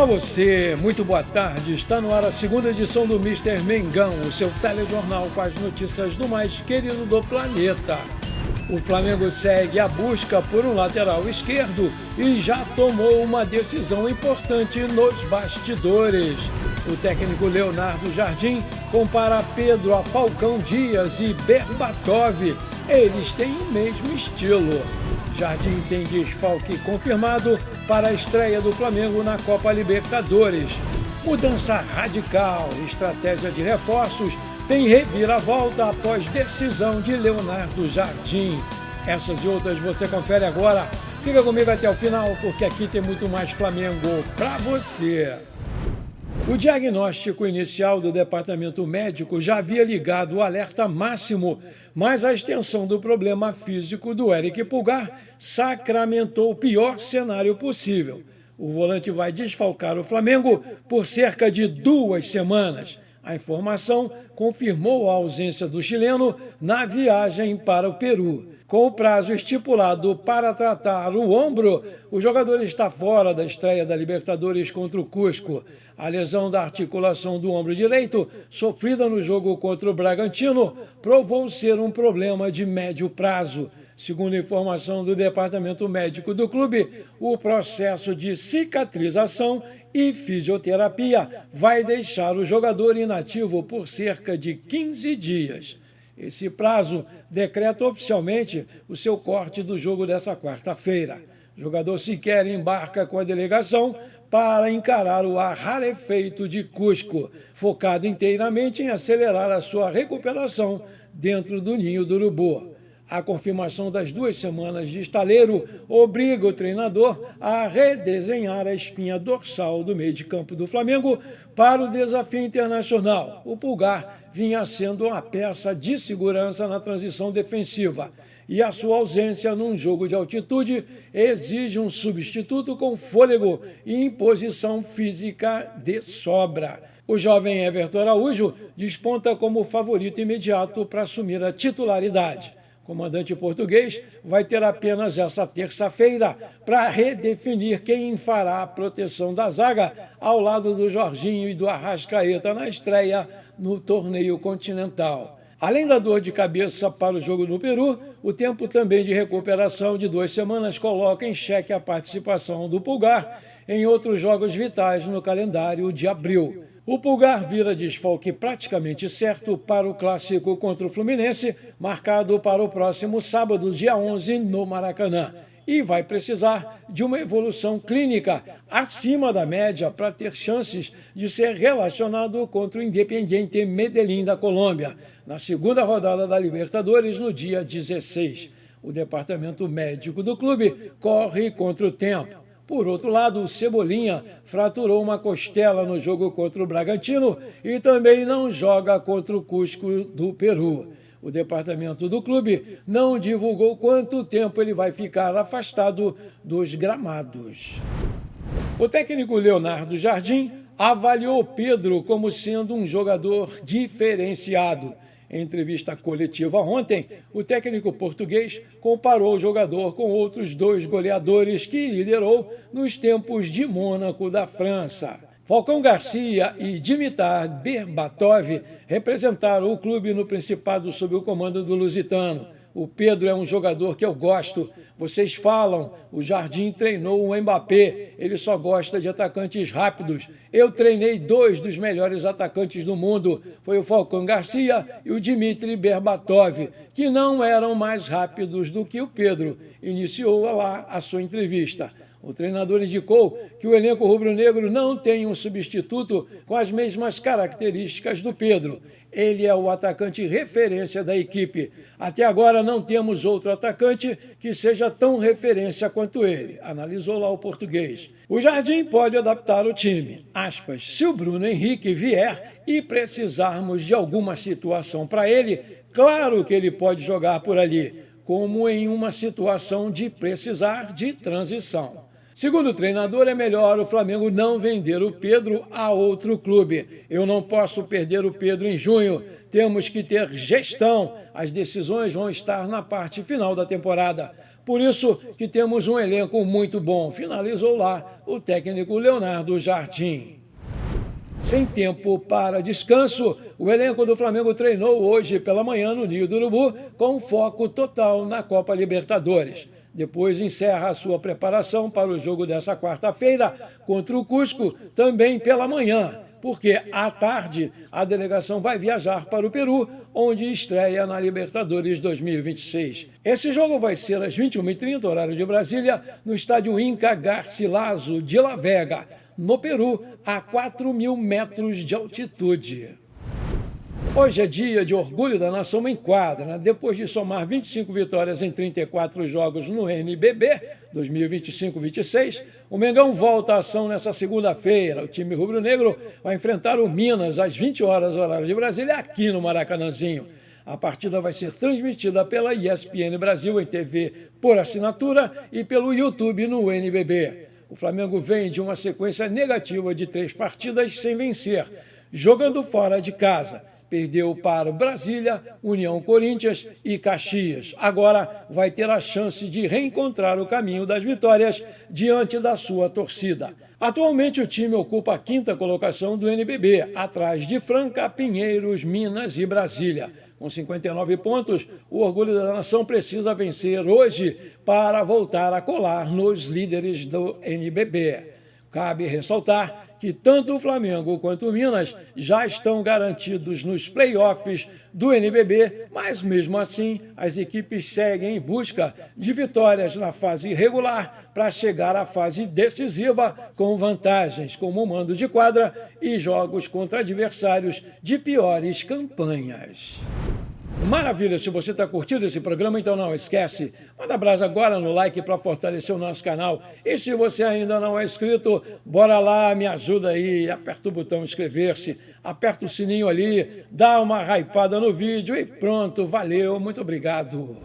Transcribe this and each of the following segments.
Olá você, muito boa tarde. Está no ar a segunda edição do Mister Mengão, o seu telejornal com as notícias do mais querido do planeta. O Flamengo segue a busca por um lateral esquerdo e já tomou uma decisão importante nos bastidores. O técnico Leonardo Jardim compara Pedro a Falcão Dias e Berbatov. Eles têm o mesmo estilo. Jardim tem desfalque confirmado para a estreia do Flamengo na Copa Libertadores. Mudança radical, estratégia de reforços, tem reviravolta após decisão de Leonardo Jardim. Essas e outras você confere agora. Fica comigo até o final, porque aqui tem muito mais Flamengo para você. O diagnóstico inicial do departamento médico já havia ligado o alerta máximo, mas a extensão do problema físico do Éric Pulgar sacramentou o pior cenário possível. O volante vai desfalcar o Flamengo por cerca de 2 semanas. A informação confirmou a ausência do chileno na viagem para o Peru. Com o prazo estipulado para tratar o ombro, o jogador está fora da estreia da Libertadores contra o Cusco. A lesão da articulação do ombro direito, sofrida no jogo contra o Bragantino, provou ser um problema de médio prazo. Segundo informação do departamento médico do clube, o processo de cicatrização e fisioterapia vai deixar o jogador inativo por cerca de 15 dias. Esse prazo decreta oficialmente o seu corte do jogo dessa quarta-feira. O jogador sequer embarca com a delegação para encarar o ar rarefeito de Cusco, focado inteiramente em acelerar a sua recuperação dentro do ninho do urubu. A confirmação das 2 semanas de estaleiro obriga o treinador a redesenhar a espinha dorsal do meio de campo do Flamengo para o desafio internacional. O Pulgar vinha sendo uma peça de segurança na transição defensiva e a sua ausência num jogo de altitude exige um substituto com fôlego e imposição física de sobra. O jovem Everton Araújo desponta como favorito imediato para assumir a titularidade. O comandante português vai ter apenas essa terça-feira para redefinir quem fará a proteção da zaga ao lado do Jorginho e do Arrascaeta na estreia no torneio continental. Além da dor de cabeça para o jogo no Peru, o tempo também de recuperação de 2 semanas coloca em xeque a participação do Pulgar em outros jogos vitais no calendário de abril. O Pulgar vira desfalque praticamente certo para o clássico contra o Fluminense, marcado para o próximo sábado, dia 11, no Maracanã. E vai precisar de uma evolução clínica acima da média para ter chances de ser relacionado contra o Independiente Medellín da Colômbia, na segunda rodada da Libertadores, no dia 16. O departamento médico do clube corre contra o tempo. Por outro lado, o Cebolinha fraturou uma costela no jogo contra o Bragantino e também não joga contra o Cusco do Peru. O departamento do clube não divulgou quanto tempo ele vai ficar afastado dos gramados. O técnico Leonardo Jardim avaliou Pedro como sendo um jogador diferenciado. Em entrevista coletiva ontem, o técnico português comparou o jogador com outros 2 goleadores que liderou nos tempos de Mônaco da França. Falcão Garcia e Dimitar Berbatov representaram o clube no Principado sob o comando do lusitano. O Pedro é um jogador que eu gosto. Vocês falam, o Jardim treinou o Mbappé, ele só gosta de atacantes rápidos. Eu treinei 2 dos melhores atacantes do mundo, foi o Falcão Garcia e o Dmitry Berbatov, que não eram mais rápidos do que o Pedro. Iniciou lá a sua entrevista. O treinador indicou que o elenco rubro-negro não tem um substituto com as mesmas características do Pedro. Ele é o atacante referência da equipe. Até agora não temos outro atacante que seja tão referência quanto ele, analisou lá o português. O Jardim pode adaptar o time. Aspas, se o Bruno Henrique vier e precisarmos de alguma situação para ele, claro que ele pode jogar por ali, como em uma situação de precisar de transição. Segundo o treinador, é melhor o Flamengo não vender o Pedro a outro clube. Eu não posso perder o Pedro em junho. Temos que ter gestão. As decisões vão estar na parte final da temporada. Por isso que temos um elenco muito bom, finalizou lá o técnico Leonardo Jardim. Sem tempo para descanso, o elenco do Flamengo treinou hoje pela manhã no Ninho do Urubu com foco total na Copa Libertadores. Depois encerra a sua preparação para o jogo dessa quarta-feira contra o Cusco, também pela manhã, porque à tarde a delegação vai viajar para o Peru, onde estreia na Libertadores 2026. Esse jogo vai ser às 21h30, horário de Brasília, no estádio Inca Garcilaso de La Vega, no Peru, a 4.000 metros de altitude. Hoje é dia de orgulho da nação em quadra, né? Depois de somar 25 vitórias em 34 jogos no NBB 2025-26, o Mengão volta à ação nessa segunda-feira. O time rubro-negro vai enfrentar o Minas às 20 horas, horário de Brasília, aqui no Maracanãzinho. A partida vai ser transmitida pela ESPN Brasil em TV por assinatura e pelo YouTube no NBB. O Flamengo vem de uma sequência negativa de 3 partidas sem vencer, jogando fora de casa. Perdeu para o Brasília, União Corinthians e Caxias. Agora vai ter a chance de reencontrar o caminho das vitórias diante da sua torcida. Atualmente o time ocupa a 5ª colocação do NBB, atrás de Franca, Pinheiros, Minas e Brasília. Com 59 pontos, o Orgulho da Nação precisa vencer hoje para voltar a colar nos líderes do NBB. Cabe ressaltar que tanto o Flamengo quanto o Minas já estão garantidos nos playoffs do NBB, mas mesmo assim as equipes seguem em busca de vitórias na fase regular para chegar à fase decisiva com vantagens como mando de quadra e jogos contra adversários de piores campanhas. Maravilha, se você está curtindo esse programa, então não esquece, manda brasa agora no like para fortalecer o nosso canal. E se você ainda não é inscrito, bora lá, me ajuda aí, aperta o botão inscrever-se, aperta o sininho ali, dá uma hypada no vídeo e pronto, valeu, muito obrigado.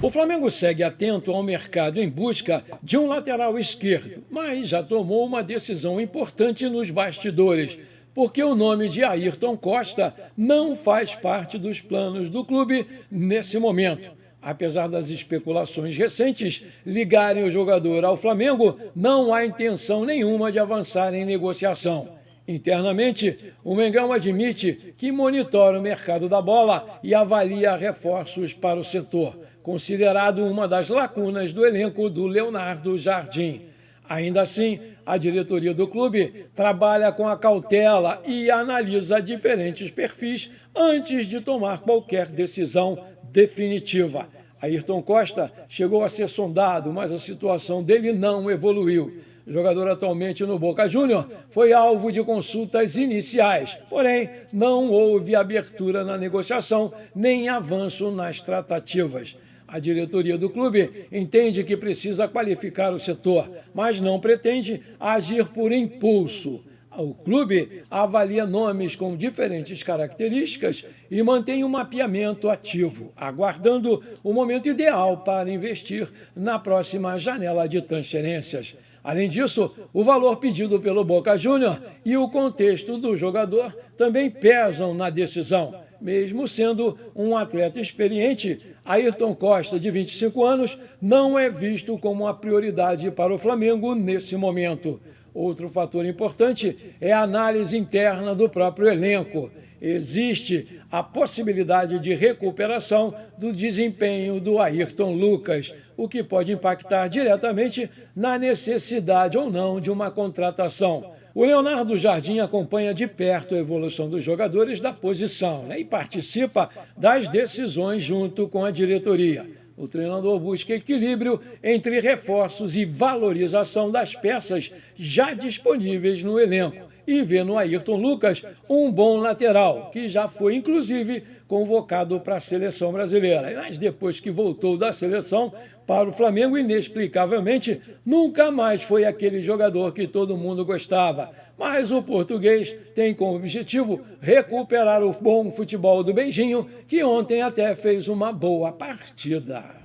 O Flamengo segue atento ao mercado em busca de um lateral esquerdo, mas já tomou uma decisão importante nos bastidores, porque o nome de Ayrton Costa não faz parte dos planos do clube nesse momento. Apesar das especulações recentes ligarem o jogador ao Flamengo, não há intenção nenhuma de avançar em negociação. Internamente, o Mengão admite que monitora o mercado da bola e avalia reforços para o setor, considerado uma das lacunas do elenco do Leonardo Jardim. Ainda assim, a diretoria do clube trabalha com a cautela e analisa diferentes perfis antes de tomar qualquer decisão definitiva. Ayrton Costa chegou a ser sondado, mas a situação dele não evoluiu. O jogador atualmente no Boca Juniors foi alvo de consultas iniciais, porém não houve abertura na negociação nem avanço nas tratativas. A diretoria do clube entende que precisa qualificar o setor, mas não pretende agir por impulso. O clube avalia nomes com diferentes características e mantém um mapeamento ativo, aguardando o momento ideal para investir na próxima janela de transferências. Além disso, o valor pedido pelo Boca Juniors e o contexto do jogador também pesam na decisão. Mesmo sendo um atleta experiente, Ayrton Costa, de 25 anos, não é visto como uma prioridade para o Flamengo nesse momento. Outro fator importante é a análise interna do próprio elenco. Existe a possibilidade de recuperação do desempenho do Ayrton Lucas, o que pode impactar diretamente na necessidade ou não de uma contratação. O Leonardo Jardim acompanha de perto a evolução dos jogadores da posição, e participa das decisões junto com a diretoria. O treinador busca equilíbrio entre reforços e valorização das peças já disponíveis no elenco e vê no Ayrton Lucas um bom lateral, que já foi, inclusive, convocado para a seleção brasileira. Mas depois que voltou da seleção para o Flamengo, inexplicavelmente, nunca mais foi aquele jogador que todo mundo gostava. Mas o português tem como objetivo recuperar o bom futebol do Beijinho, que ontem até fez uma boa partida.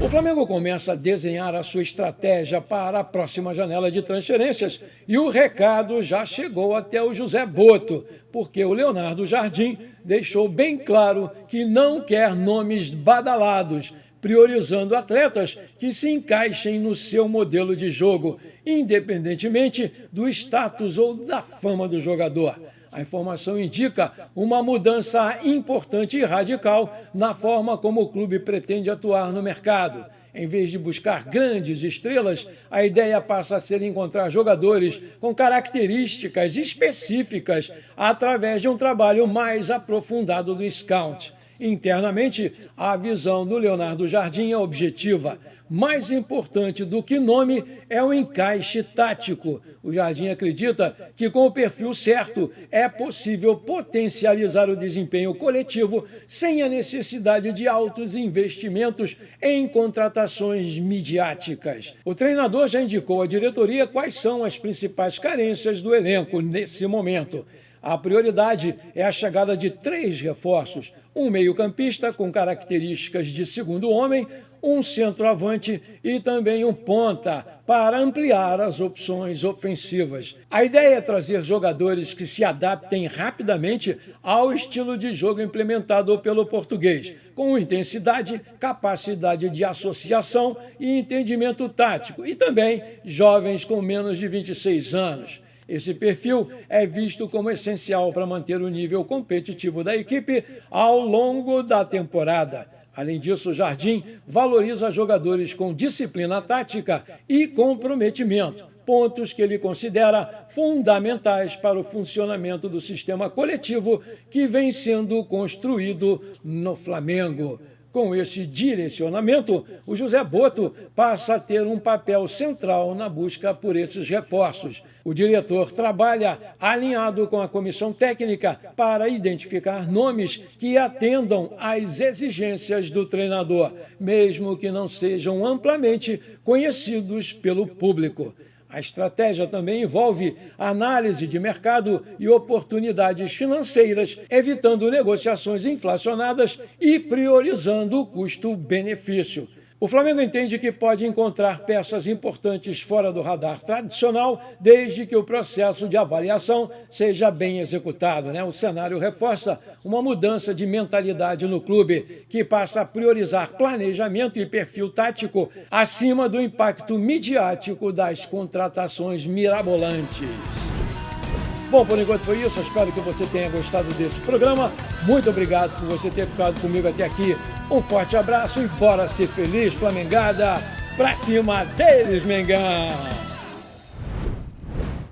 O Flamengo começa a desenhar a sua estratégia para a próxima janela de transferências e o recado já chegou até o José Boto, porque o Leonardo Jardim deixou bem claro que não quer nomes badalados, priorizando atletas que se encaixem no seu modelo de jogo, independentemente do status ou da fama do jogador. A informação indica uma mudança importante e radical na forma como o clube pretende atuar no mercado. Em vez de buscar grandes estrelas, a ideia passa a ser encontrar jogadores com características específicas através de um trabalho mais aprofundado do scout. Internamente, a visão do Leonardo Jardim é objetiva. Mais importante do que nome é o encaixe tático. O Jardim acredita que, com o perfil certo, é possível potencializar o desempenho coletivo sem a necessidade de altos investimentos em contratações midiáticas. O treinador já indicou à diretoria quais são as principais carências do elenco nesse momento. A prioridade é a chegada de 3 reforços: um meio-campista com características de segundo homem, um centroavante e também um ponta para ampliar as opções ofensivas. A ideia é trazer jogadores que se adaptem rapidamente ao estilo de jogo implementado pelo português, com intensidade, capacidade de associação e entendimento tático, e também jovens com menos de 26 anos. Esse perfil é visto como essencial para manter o nível competitivo da equipe ao longo da temporada. Além disso, o Jardim valoriza jogadores com disciplina tática e comprometimento, pontos que ele considera fundamentais para o funcionamento do sistema coletivo que vem sendo construído no Flamengo. Com esse direcionamento, o José Botto passa a ter um papel central na busca por esses reforços. O diretor trabalha alinhado com a comissão técnica para identificar nomes que atendam às exigências do treinador, mesmo que não sejam amplamente conhecidos pelo público. A estratégia também envolve análise de mercado e oportunidades financeiras, evitando negociações inflacionadas e priorizando o custo-benefício. O Flamengo entende que pode encontrar peças importantes fora do radar tradicional, desde que o processo de avaliação seja bem executado, O cenário reforça uma mudança de mentalidade no clube, que passa a priorizar planejamento e perfil tático acima do impacto midiático das contratações mirabolantes. Bom, por enquanto foi isso. Eu espero que você tenha gostado desse programa. Muito obrigado por você ter ficado comigo até aqui. Um forte abraço e bora ser feliz, Flamengada. Pra cima deles, Mengão!